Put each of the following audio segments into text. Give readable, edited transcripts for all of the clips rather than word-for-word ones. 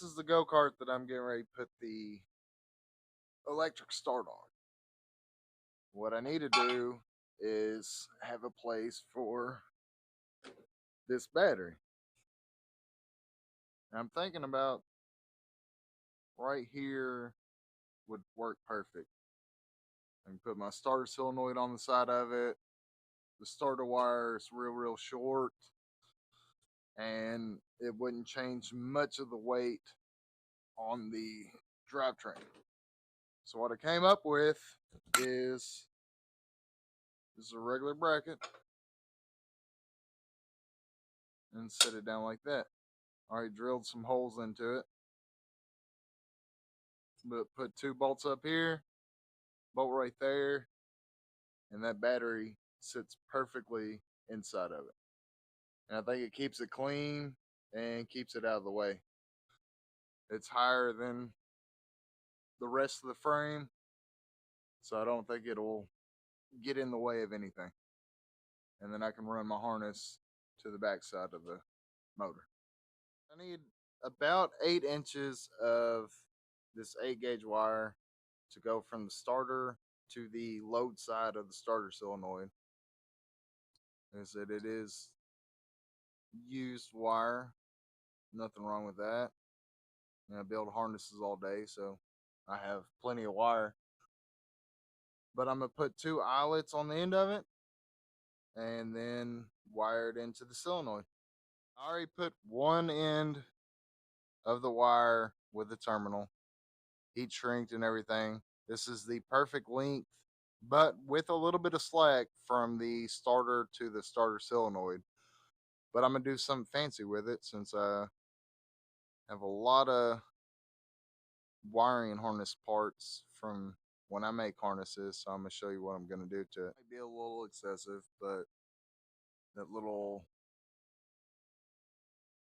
This is the go-kart that I'm getting ready to put the electric start on. What I need to do is have a place for this battery. And I'm thinking about right here would work perfect. I can put my starter solenoid on the side of it. The starter wire is real short, and it wouldn't change much of the weight on the drivetrain. So what I came up with is this is a regular bracket, and set it down like that. Already drilled some holes into it, but put 2 bolts up here, bolt right there, and that battery sits perfectly inside of it. And I think it keeps it clean and keeps it out of the way. It's higher than the rest of the frame, so I don't think it'll get in the way of anything. And then I can run my harness to the back side of the motor. I need about 8 inches of this 8-gauge wire to go from the starter to the load side of the starter solenoid. Like I said, it is used wire, nothing wrong with that. I build harnesses all day, so I have plenty of wire. But I'm going to put 2 eyelets on the end of it and then wire it into the solenoid. I already put one end of the wire with the terminal, heat shrinked and everything. This is the perfect length, but with a little bit of slack from the starter to the starter solenoid. But I'm going to do something fancy with it since I have a lot of wiring harness parts from when I make harnesses. So I'm going to show you what I'm going to do to it. Might be a little excessive, but that little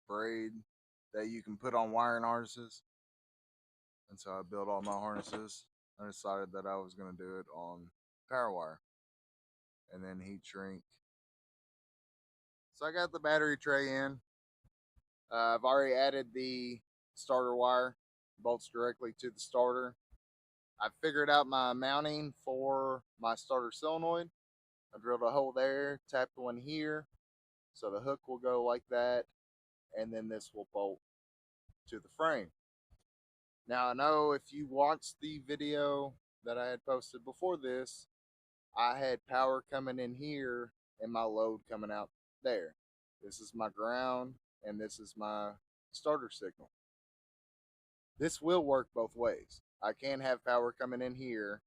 braid that you can put on wiring harnesses. And so I built all my harnesses. I decided that I was going to do it on power wire and then heat shrink. So I got the battery tray in. I've already added the starter wire, bolts directly to the starter. I figured out my mounting for my starter solenoid. I drilled a hole there, tapped one here, so the hook will go like that, and then this will bolt to the frame. Now I know if you watched the video that I had posted before this, I had power coming in here and my load coming out there. This is my ground and this is my starter signal. This will work both ways. I can have power coming in here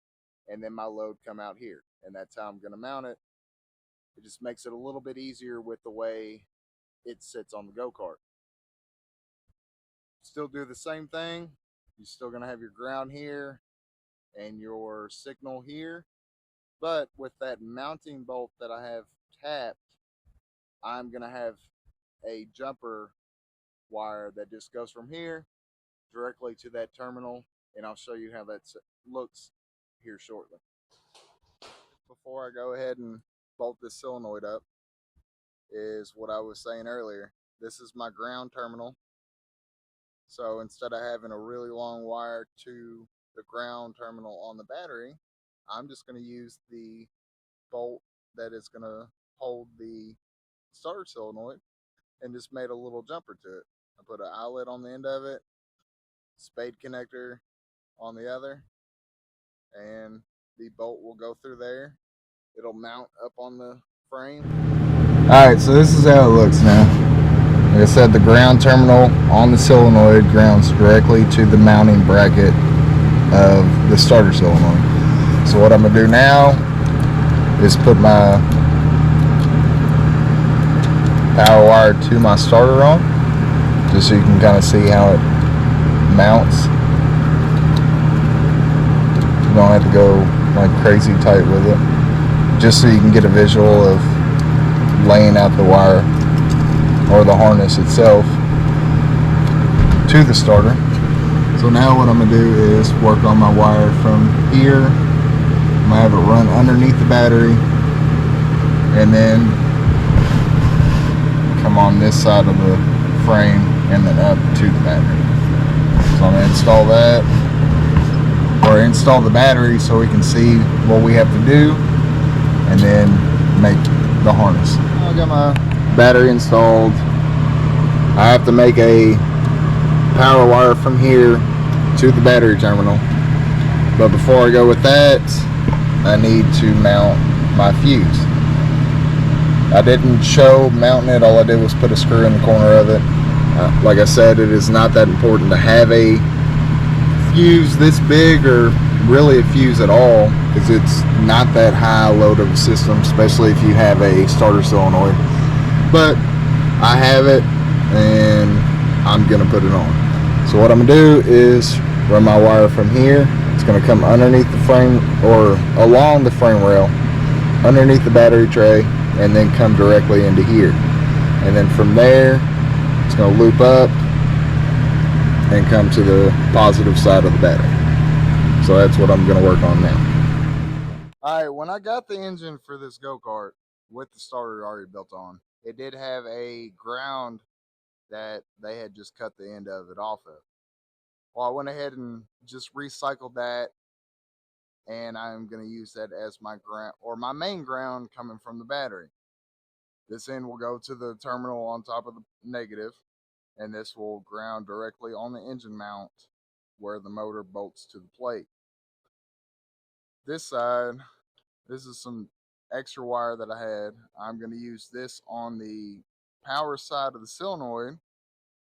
and then my load come out here, and that's how I'm going to mount it. It just makes it a little bit easier with the way it sits on the go-kart. Still do the same thing. You're still going to have your ground here and your signal here, but with that mounting bolt that I have tapped, I'm going to have a jumper wire that just goes from here directly to that terminal, and I'll show you how that looks here shortly. Before I go ahead and bolt this solenoid up, is what I was saying earlier. This is my ground terminal. So instead of having a really long wire to the ground terminal on the battery, I'm just going to use the bolt that is going to hold the starter solenoid and just made a little jumper to it. I put an eyelet on the end of it, spade connector on the other, and the bolt will go through there. It'll mount up on the frame. Alright, so this is how it looks now. Like I said, the ground terminal on the solenoid grounds directly to the mounting bracket of the starter solenoid. So what I'm going to do now is put my power wire to my starter on, just so you can kind of see how it mounts. You don't have to go like crazy tight with it, just so you can get a visual of laying out the wire or the harness itself to the starter. So now what I'm going to do is work on my wire from here. I'm going to have it run underneath the battery and then come on this side of the frame and then up to the battery. install that, or install the battery so we can see what we have to do and then make the harness. I got my battery installed. I have to make a power wire from here to the battery terminal, but before I go with that, I need to mount my fuse. I didn't show mounting it. All I did was put a screw in the corner of it. Like I said, it is not that important to have a fuse this big, or really a fuse at all, because it's not that high load of a system, especially if you have a starter solenoid. But I have it and I'm gonna put it on. So what I'm gonna do is run my wire from here. It's gonna come underneath the frame, or along the frame rail, underneath the battery tray, and then come directly into here. And then from there, it's gonna loop up and come to the positive side of the battery. So that's what I'm gonna work on now. All right, when I got the engine for this go-kart with the starter already built on, it did have a ground that they had just cut the end of it off of. Well, I went ahead and just recycled that, and I'm going to use that as my ground, or my main ground, coming from the battery. This end will go to the terminal on top of the negative, and this will ground directly on the engine mount where the motor bolts to the plate. This side, this is some extra wire that I had. I'm going to use this on the power side of the solenoid,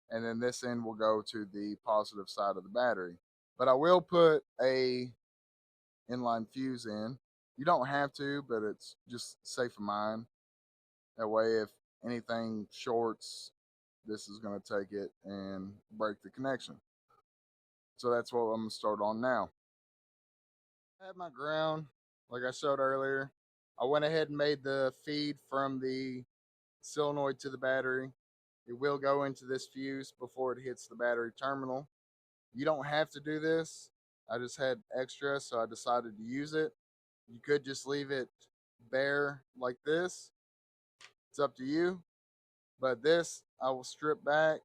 and then this end will go to the positive side of the battery. But I will put a inline fuse in. You don't have to, but it's just safe of mind. That way, if anything shorts, this is going to take it and break the connection. So that's what I'm going to start on now. I have my ground, like I showed earlier. I went ahead and made the feed from the solenoid to the battery. It will go into this fuse before it hits the battery terminal. You don't have to do this. I just had extra, so I decided to use it. You could just leave it bare like this. It's up to you. But this, I will strip back.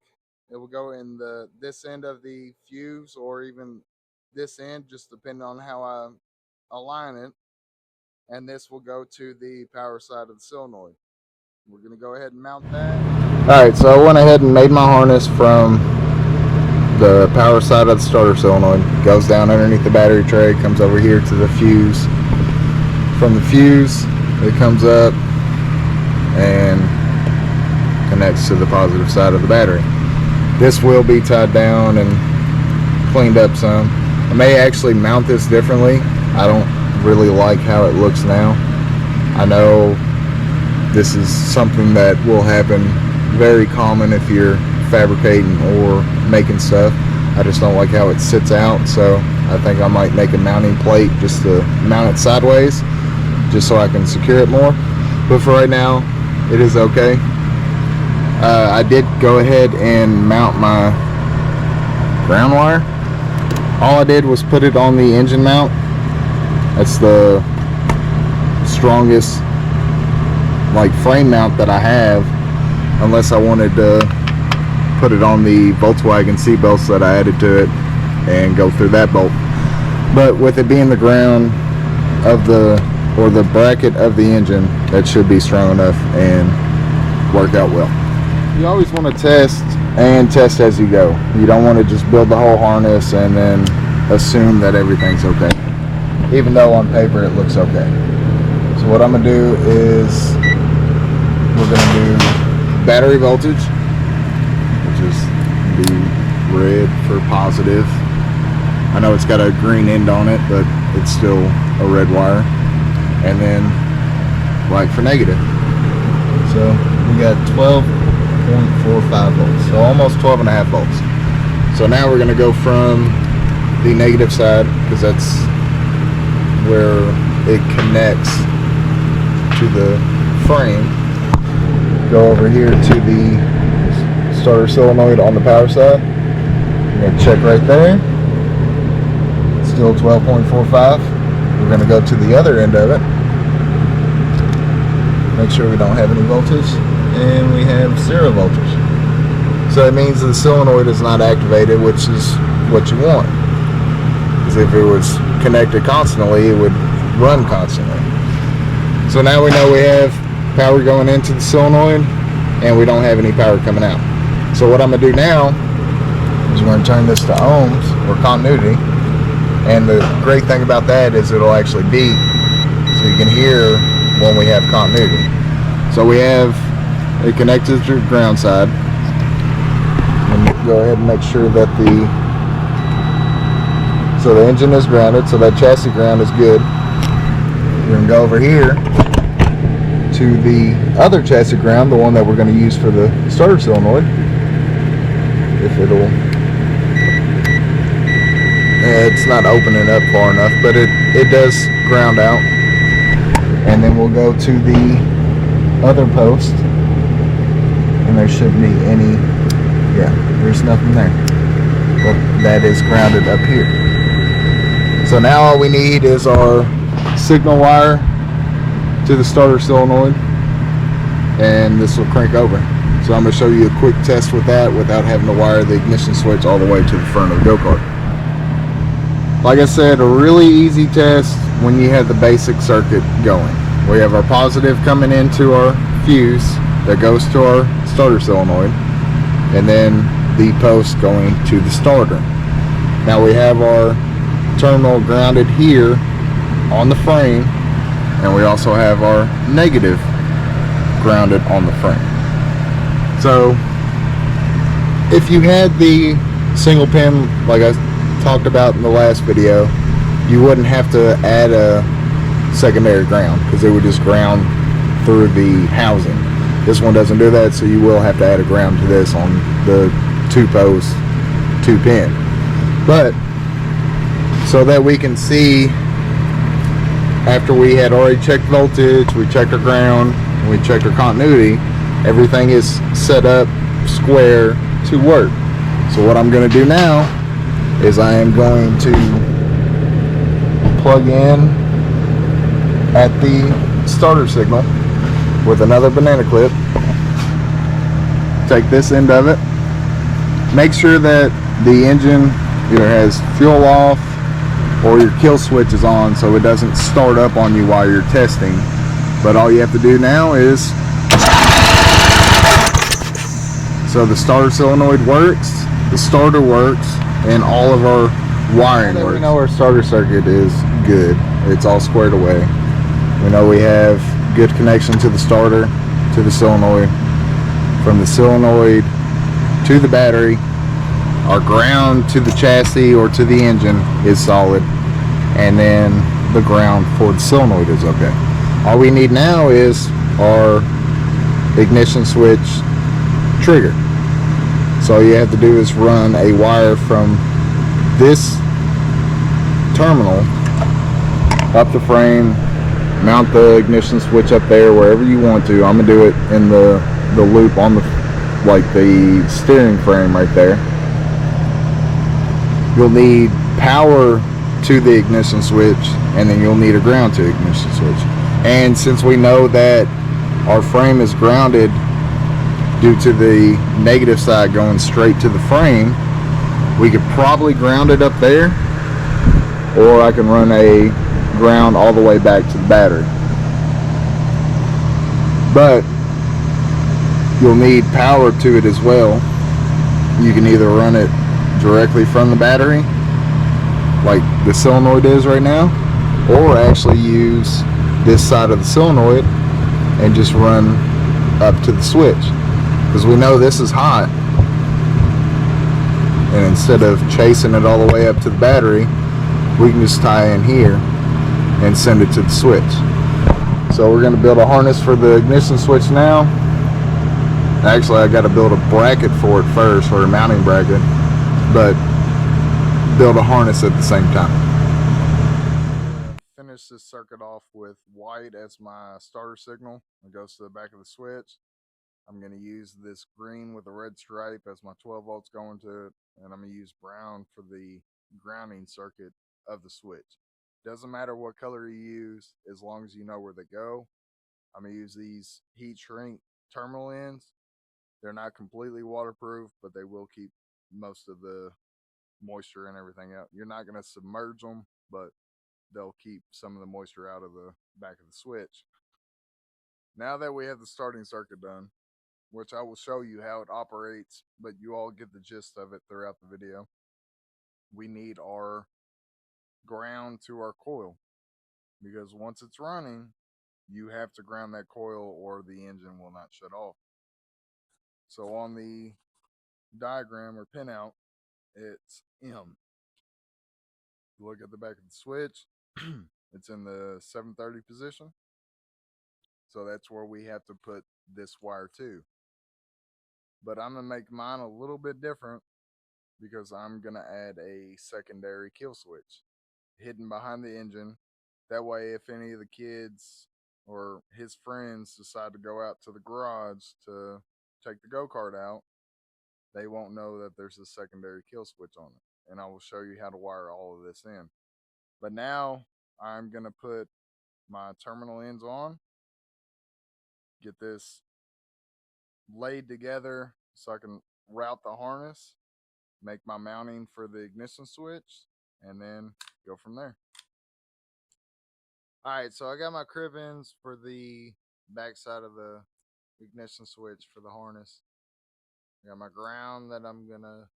It will go in this end of the fuse, or even this end, just depending on how I align it. And this will go to the power side of the solenoid. We're going to go ahead and mount that. Alright, so I went ahead and made my harness from the power side of the starter solenoid. Goes down underneath the battery tray, comes over here to the fuse. From the fuse, it comes up and connects to the positive side of the battery. This will be tied down and cleaned up some. I may actually mount this differently. I don't really like how it looks now. I know this is something that will happen very common if you're fabricating or making stuff. I just don't like how it sits out, so I think I might make a mounting plate just to mount it sideways, just so I can secure it more. But for right now, it is okay. I did go ahead and mount my ground wire. All I did was put it on the engine mount. That's the strongest frame mount that I have, unless I wanted to put it on the Volkswagen seat belts that I added to it and go through that bolt. But with it being the ground of the bracket of the engine, that should be strong enough and work out well. You always want to test as you go. You don't want to just build the whole harness and then assume that everything's okay, even though on paper it looks okay. So what I'm going to do is we're going to do battery voltage, which is the red for positive. I know it's got a green end on it, but it's still a red wire. And then white for negative. So we got 12.45 volts, so almost 12.5 volts. So now we're going to go from the negative side, because that's where it connects to the frame. Go over here to the starter solenoid on the power side. I'm going to check right there. Still 12.45. We're going to go to the other end of it. Make sure we don't have any voltage. And we have 0 voltage. So it means the solenoid is not activated, which is what you want. Because if it was connected constantly, it would run constantly. So now we know we have power going into the solenoid and we don't have any power coming out. So what I'm going to do now is we're going to turn this to ohms or continuity. And the great thing about that is it'll actually beep so you can hear when we have continuity. So we have it connected to the ground side. And go ahead and make sure that the engine is grounded, so that chassis ground is good. We're going to go over here to the other chassis ground, the one that we're going to use for the starter solenoid. If it'll... it's not opening up far enough, but it does ground out. And then we'll go to the other post, and there shouldn't be any... yeah, there's nothing there. But that is grounded up here. So now all we need is our signal wire to the starter solenoid, and this will crank over. So I'm going to show you a quick test with that without having to wire the ignition switch all the way to the front of the go-kart. Like I said, a really easy test when you have the basic circuit going. We have our positive coming into our fuse that goes to our starter solenoid, and then the post going to the starter. Now we have our terminal grounded here on the frame, and we also have our negative grounded on the frame. So if you had the single pin like I talked about in the last video, you wouldn't have to add a secondary ground because it would just ground through the housing. This one doesn't do that, so you will have to add a ground to this on the 2-post 2-pin. But so that we can see, after we had already checked voltage, we checked our ground, and we checked our continuity, everything is set up square to work. So what I'm going to do now is I am going to plug in at the starter signal with another banana clip. Take this end of it. Make sure that the engine either has fuel off or your kill switch is on so it doesn't start up on you while you're testing. But all you have to do now is, so the starter solenoid works, the starter works, and all of our wiring works. We know our starter circuit is good. It's all squared away. We know we have good connection to the starter, to the solenoid, from the solenoid to the battery. Our ground to the chassis or to the engine is solid, and then the ground for the solenoid is okay. All we need now is our ignition switch trigger. So all you have to do is run a wire from this terminal up the frame, mount the ignition switch up there wherever you want to. I'm gonna do it in the loop on the steering frame right there. You'll need power to the ignition switch, and then you'll need a ground to ignition switch. And since we know that our frame is grounded due to the negative side going straight to the frame, we could probably ground it up there, or I can run a ground all the way back to the battery. But you'll need power to it as well. You can either run it directly from the battery like the solenoid is right now, or actually use this side of the solenoid and just run up to the switch, because we know this is hot, and instead of chasing it all the way up to the battery, we can just tie in here and send it to the switch. So we're going to build a harness for the ignition switch now. Actually, I got to build a bracket for it first, or a mounting bracket, but build a harness at the same time. Finish this circuit off with white as my starter signal. It goes to the back of the switch. I'm going to use this green with a red stripe as my 12 volts going to it, and I'm going to use brown for the grounding circuit of the switch. Doesn't matter what color you use as long as you know where they go. I'm going to use these heat shrink terminal ends. They're not completely waterproof, but they will keep most of the moisture and everything out. You're not going to submerge them, but they'll keep some of the moisture out of the back of the switch. Now that we have the starting circuit done, which I will show you how it operates, but you all get the gist of it throughout the video, we need our ground to our coil, because once it's running, you have to ground that coil or the engine will not shut off. So on the diagram or pinout, it's M. Look at the back of the switch. It's in the 730 position. So that's where we have to put this wire to. But I'm going to make mine a little bit different because I'm going to add a secondary kill switch hidden behind the engine. That way, if any of the kids or his friends decide to go out to the garage to take the go-kart out, they won't know that there's a secondary kill switch on it. And I will show you how to wire all of this in. But now I'm going to put my terminal ends on, get this laid together so I can route the harness, make my mounting for the ignition switch, and then go from there. All right, so I got my crib ends for the back side of the ignition switch for the harness. I got my ground that I'm gonna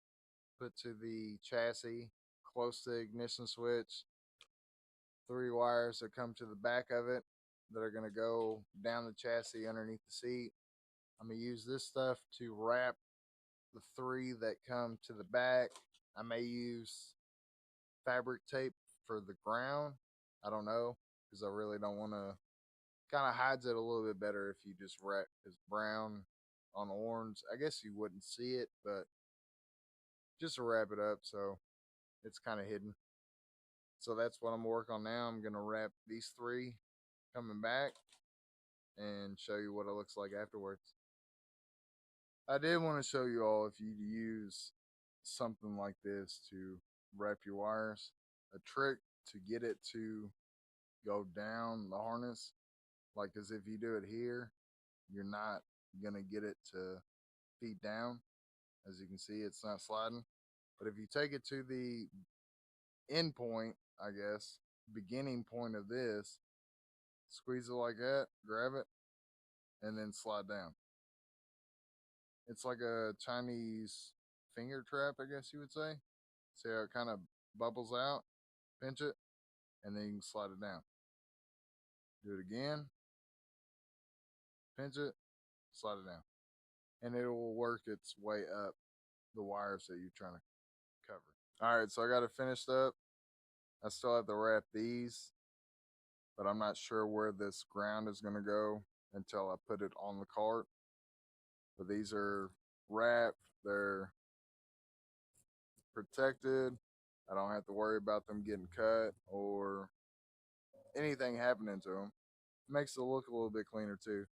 put to the chassis close to the ignition switch. 3 wires that come to the back of it that are gonna go down the chassis underneath the seat. I'm gonna use this stuff to wrap the 3 that come to the back. I may use fabric tape for the ground. I don't know, because I really don't want to. Kind of hides it a little bit better if you just wrap this brown on orange. I guess you wouldn't see it, but just to wrap it up so it's kind of hidden. So that's what I'm working on now. I'm gonna wrap these 3 coming back and show you what it looks like afterwards. I did want to show you all, if you use something like this to wrap your wires, a trick to get it to go down the harness, like as if you do it here, you're not gonna get it to feed down. As you can see, it's not sliding. But if you take it to the end point, I guess, beginning point of this, squeeze it like that, grab it, and then slide down. It's like a Chinese finger trap, I guess you would say. See how it kind of bubbles out, pinch it, and then you can slide it down. Do it again, pinch it, slide it down. And it will work its way up the wires that you're trying to cover. All right, so I got it finished up. I still have to wrap these, but I'm not sure where this ground is going to go until I put it on the kart. But these are wrapped, they're protected. I don't have to worry about them getting cut or anything happening to them. It makes it look a little bit cleaner too.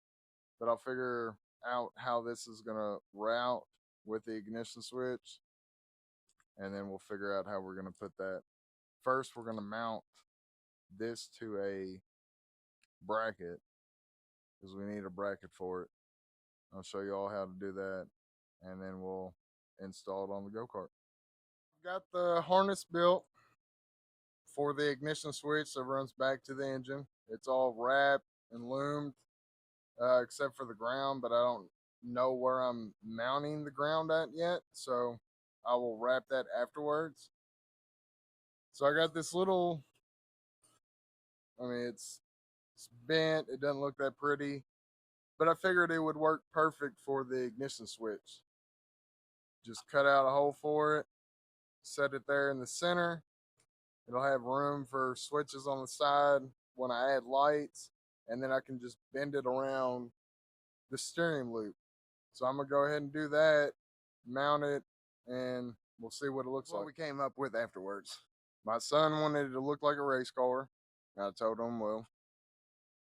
But I'll figure out how this is going to route with the ignition switch, and then we'll figure out how we're going to put that. First, we're going to mount this to a bracket because we need a bracket for it. I'll show you all how to do that, and then we'll install it on the go-kart. Got the harness built for the ignition switch that runs back to the engine. It's all wrapped and loomed, except for the ground, but I don't know where I'm mounting the ground at yet, so I will wrap that afterwards. So I got this little, it's bent, it doesn't look that pretty, but I figured it would work perfect for the ignition switch. Just cut out a hole for it, set it there in the center. It'll have room for switches on the side when I add lights, and then I can just bend it around the steering loop. So I'm gonna go ahead and do that, mount it, and we'll see what it looks like. What we came up with afterwards. My son wanted it to look like a race car. I told him, well,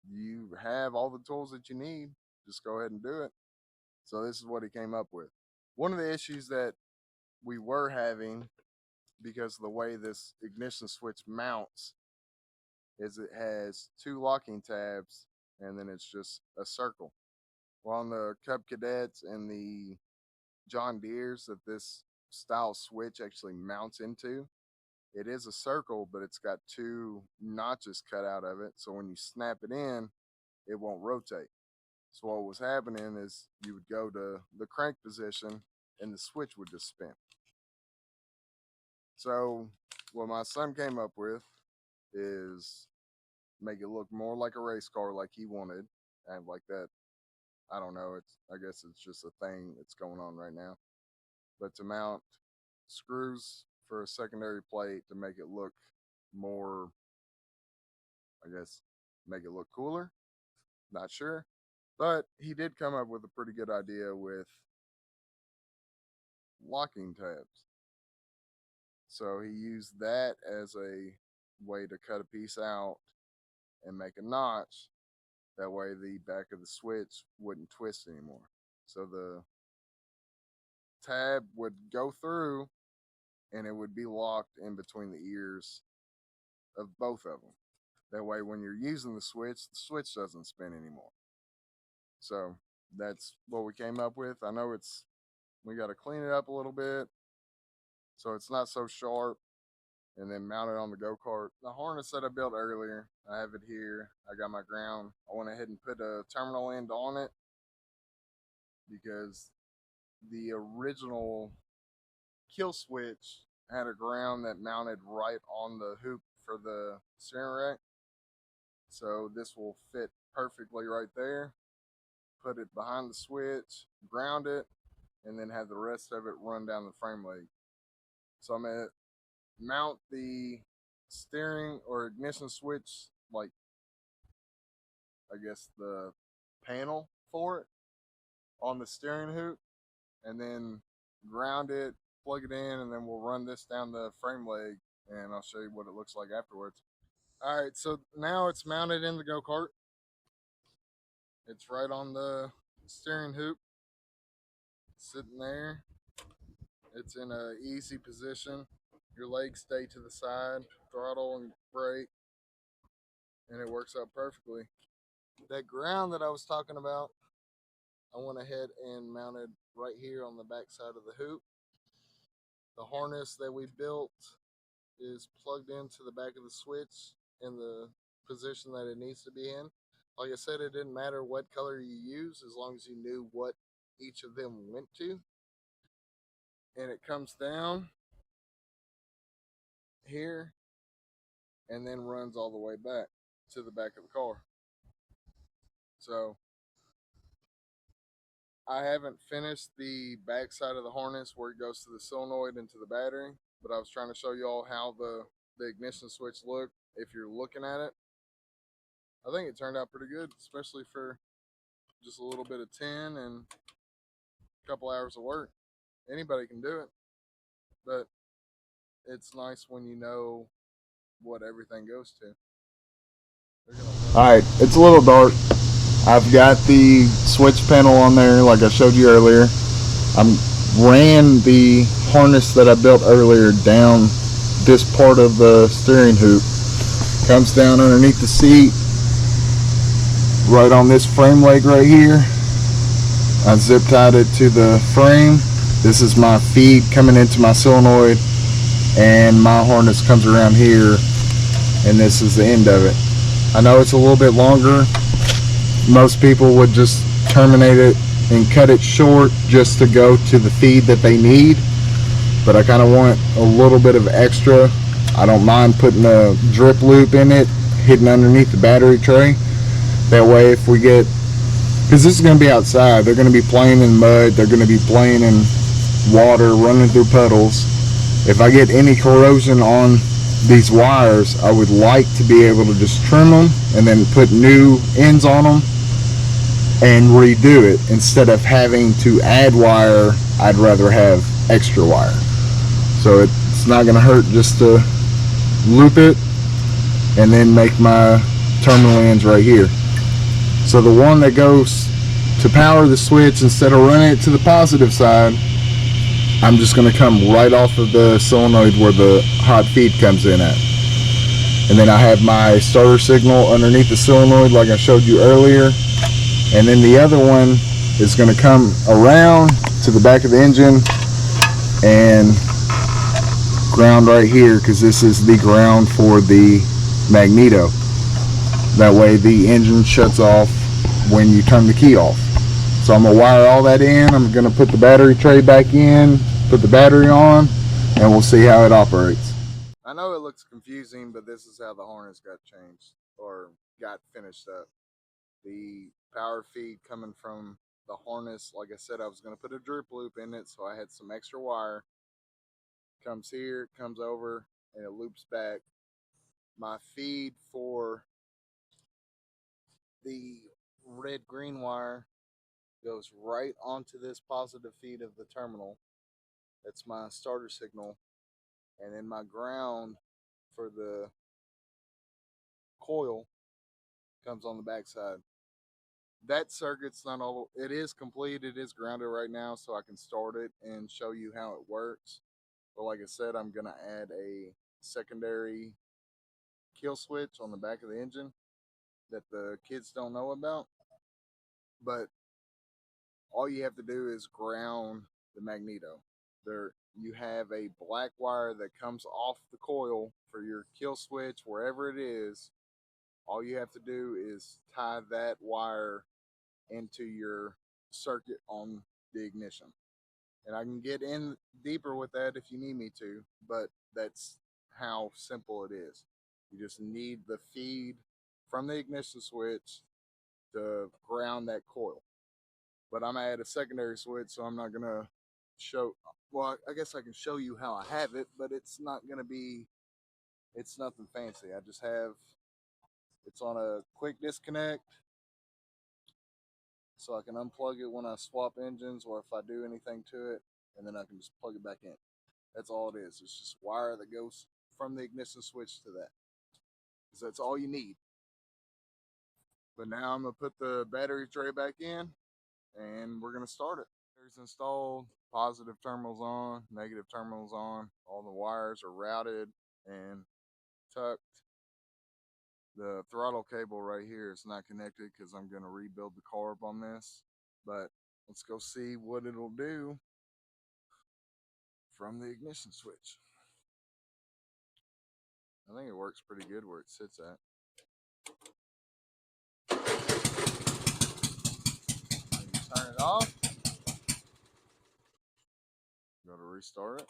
you have all the tools that you need. Just go ahead and do it. So this is what he came up with. One of the issues that we were having, because of the way this ignition switch mounts, is it has 2 locking tabs and then it's just a circle. Well, on the Cub Cadets and the John Deeres that this style switch actually mounts into. It is a circle, but it's got 2 notches cut out of it. So when you snap it in, it won't rotate. So what was happening is you would go to the crank position and the switch would just spin. So what my son came up with is make it look more like a race car like he wanted, and like that. I don't know, I guess it's just a thing that's going on right now. But to mount screws for a secondary plate to make it look more, I guess, make it look cooler. Not sure. But he did come up with a pretty good idea with locking tabs. So he used that as a way to cut a piece out and make a notch. That way the back of the switch wouldn't twist anymore. So the tab would go through and it would be locked in between the ears of both of them. That way when you're using the switch doesn't spin anymore. So that's what we came up with. I know we got to clean it up a little bit so it's not so sharp, and then mount it on the go-kart. The harness that I built earlier, I have it here. I got my ground. I went ahead and put a terminal end on it because the original kill switch had a ground that mounted right on the hoop for the steering rack. So this will fit perfectly right there. Put it behind the switch, ground it, and then have the rest of it run down the frame leg. So I'm going to mount the steering or ignition switch, like, I guess the panel for it on the steering hoop, and then ground it, plug it in, and then we'll run this down the frame leg, and I'll show you what it looks like afterwards. All right, so now it's mounted in the go-kart. It's right on the steering hoop, sitting there. It's in an easy position. Your legs stay to the side, throttle and brake, and it works out perfectly. That ground that I was talking about, I went ahead and mounted right here on the back side of the hoop. The harness that we built is plugged into the back of the switch in the position that it needs to be in. Like I said, it didn't matter what color you use as long as you knew what each of them went to. And it comes down here and then runs all the way back to the back of the car. So I haven't finished the back side of the harness where it goes to the solenoid and to the battery, but I was trying to show you all how the ignition switch looked if you're looking at it. I think it turned out pretty good, especially for just a little bit of tin and a couple hours of work. Anybody can do it, but it's nice when you know what everything goes to. Alright, it's a little dark. I've got the switch panel on there like I showed you earlier. I ran the harness that I built earlier down this part of the steering hoop. Comes down underneath the seat, right on this frame leg right here. I zip tied it to the frame. This is my feed coming into my solenoid, and my harness comes around here, and this is the end of it. I know it's a little bit longer. Most people would just terminate it and cut it short just to go to the feed that they need, but I kind of want a little bit of extra. I don't mind putting a drip loop in it, hidden underneath the battery tray. That way if we get, because this is going to be outside, they're going to be playing in mud, they're going to be playing in water, running through puddles. If I get any corrosion on these wires, I would like to be able to just trim them and then put new ends on them and redo it. Instead of having to add wire, I'd rather have extra wire. So it's not going to hurt just to loop it and then make my terminal ends right here. So the one that goes to power the switch, instead of running it to the positive side, I'm just going to come right off of the solenoid where the hot feed comes in at. And then I have my starter signal underneath the solenoid like I showed you earlier. And then the other one is going to come around to the back of the engine and ground right here because this is the ground for the magneto. That way the engine shuts off when you turn the key off. So I'm going to wire all that in. I'm going to put the battery tray back in, put the battery on, and we'll see how it operates. I know it looks confusing, but this is how the harness got changed or got finished up. The power feed coming from the harness, like I said, I was going to put a drip loop in it, so I had some extra wire. Comes here, comes over, and it loops back. My feed for the red green wire goes right onto this positive feed of the terminal. That's my starter signal. And then my ground for the coil comes on the backside. That circuit's not all, it is complete. It is grounded right now, so I can start it and show you how it works. But like I said, I'm going to add a secondary kill switch on the back of the engine that the kids don't know about. But all you have to do is ground the magneto. There, you have a black wire that comes off the coil for your kill switch, wherever it is. All you have to do is tie that wire into your circuit on the ignition. And I can get in deeper with that if you need me to, but that's how simple it is. You just need the feed from the ignition switch to ground that coil. But I'm gonna add a secondary switch, so I'm not gonna show. Well, I guess I can show you how I have it, but it's not gonna be. It's nothing fancy. I just have. It's on a quick disconnect, so I can unplug it when I swap engines or if I do anything to it, and then I can just plug it back in. That's all it is. It's just wire that goes from the ignition switch to that. Because that's all you need. But now I'm gonna put the battery tray back in, and we're gonna start it. Batteries installed, positive terminals on, negative terminals on. All the wires are routed and tucked. The throttle cable right here is not connected because I'm gonna rebuild the carb on this. But let's go see what it'll do from the ignition switch. I think it works pretty good where it sits at. Turn it off. Go to restart it.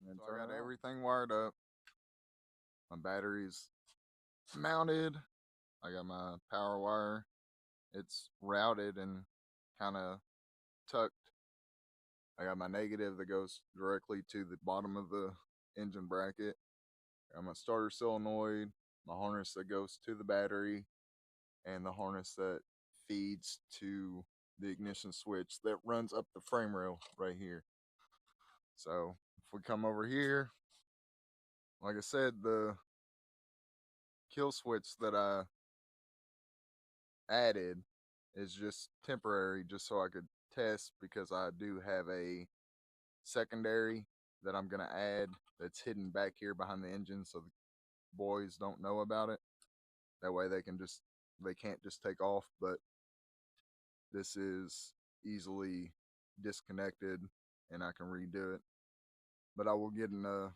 And so I got everything wired up. My battery's mounted. I got my power wire. It's routed and kind of tucked. I got my negative that goes directly to the bottom of the engine bracket. I got my starter solenoid, my harness that goes to the battery, and the harness that feeds to the ignition switch that runs up the frame rail right here. So if we come over here, like I said, the kill switch that I added is just temporary, just so I could test, because I do have a secondary that I'm gonna add that's hidden back here behind the engine, so the boys don't know about it. That way they can't just take off. But this is easily disconnected and I can redo it. But I will get in a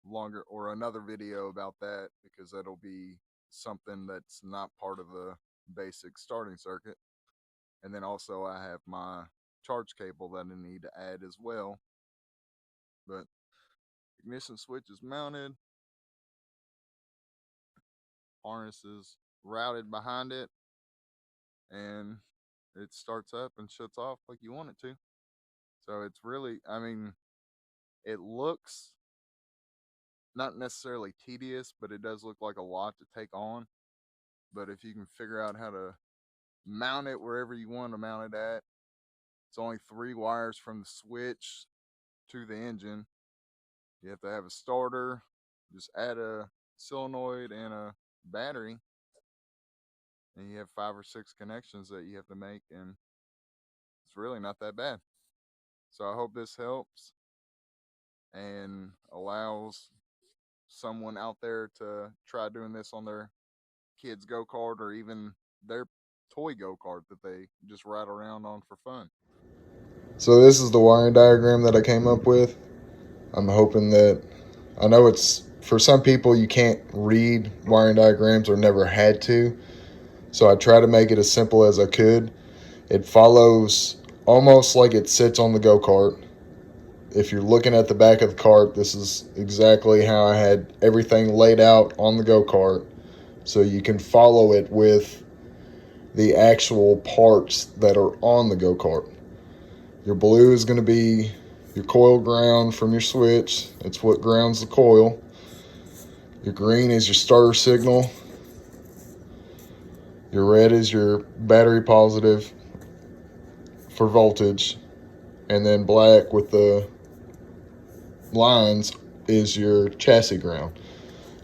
longer or another video about that, because that'll be something that's not part of the basic starting circuit. And then also I have my charge cable that I need to add as well. But ignition switch is mounted, harness is routed behind it, and it starts up and shuts off like you want it to. So it's really, I mean, it looks not necessarily tedious, but it does look like a lot to take on. But if you can figure out how to mount it wherever you want to mount it at, it's only 3 wires from the switch to the engine. You have to have a starter, just add a solenoid and a battery, and you have 5 or 6 connections that you have to make, and it's really not that bad. So I hope this helps and allows someone out there to try doing this on their kids' go kart or even their toy go-kart that they just ride around on for fun. So this is the wiring diagram that I came up with. I'm hoping that, I know it's, for some people you can't read wiring diagrams or never had to, so I try to make it as simple as I could. It follows almost like it sits on the go-kart. If you're looking at the back of the cart, this is exactly how I had everything laid out on the go-kart, so you can follow it with the actual parts that are on the go-kart. Your blue is going to be your coil ground from your switch. It's what grounds the coil. Your green is your starter signal. Your red is your battery positive for voltage. And then black with the lines is your chassis ground.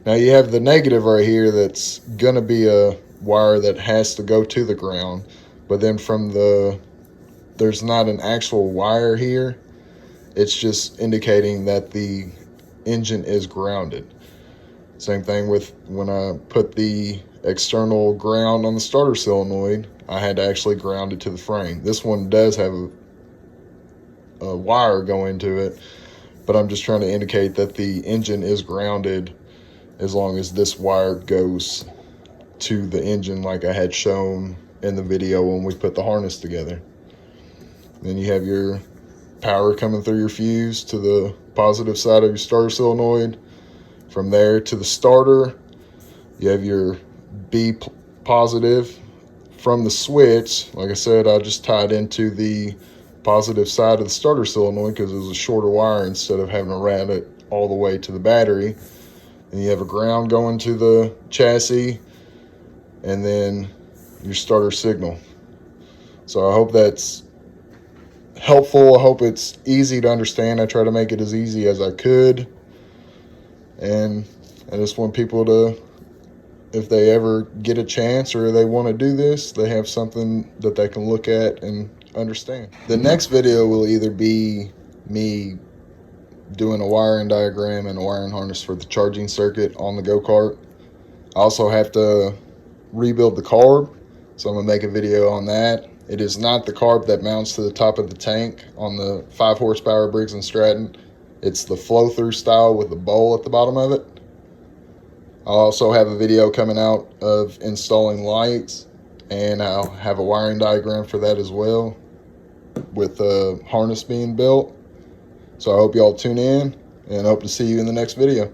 Now you have the negative right here that's going to be a wire that has to go to the ground. But then there's not an actual wire here. It's just indicating that the engine is grounded. Same thing with when I put the external ground on the starter solenoid, I had to actually ground it to the frame. This one does have a wire going to it, but I'm just trying to indicate that the engine is grounded as long as this wire goes to the engine like I had shown in the video when we put the harness together. Then you have your power coming through your fuse to the positive side of your starter solenoid. From there to the starter, you have your B positive. From the switch, like I said, I just tied into the positive side of the starter solenoid because it was a shorter wire instead of having to route it all the way to the battery. And you have a ground going to the chassis, and then your starter signal. So I hope that's helpful. I hope it's easy to understand. I try to make it as easy as I could. And I just want people to, if they ever get a chance or they want to do this, they have something that they can look at and understand. The next video will either be me doing a wiring diagram and a wiring harness for the charging circuit on the go-kart. I also have to rebuild the carb, so I'm going to make a video on that. It is not the carb that mounts to the top of the tank on the 5 horsepower Briggs & Stratton. It's the flow-through style with the bowl at the bottom of it. I'll also have a video coming out of installing lights, and I'll have a wiring diagram for that as well with a harness being built. So I hope y'all tune in, and hope to see you in the next video.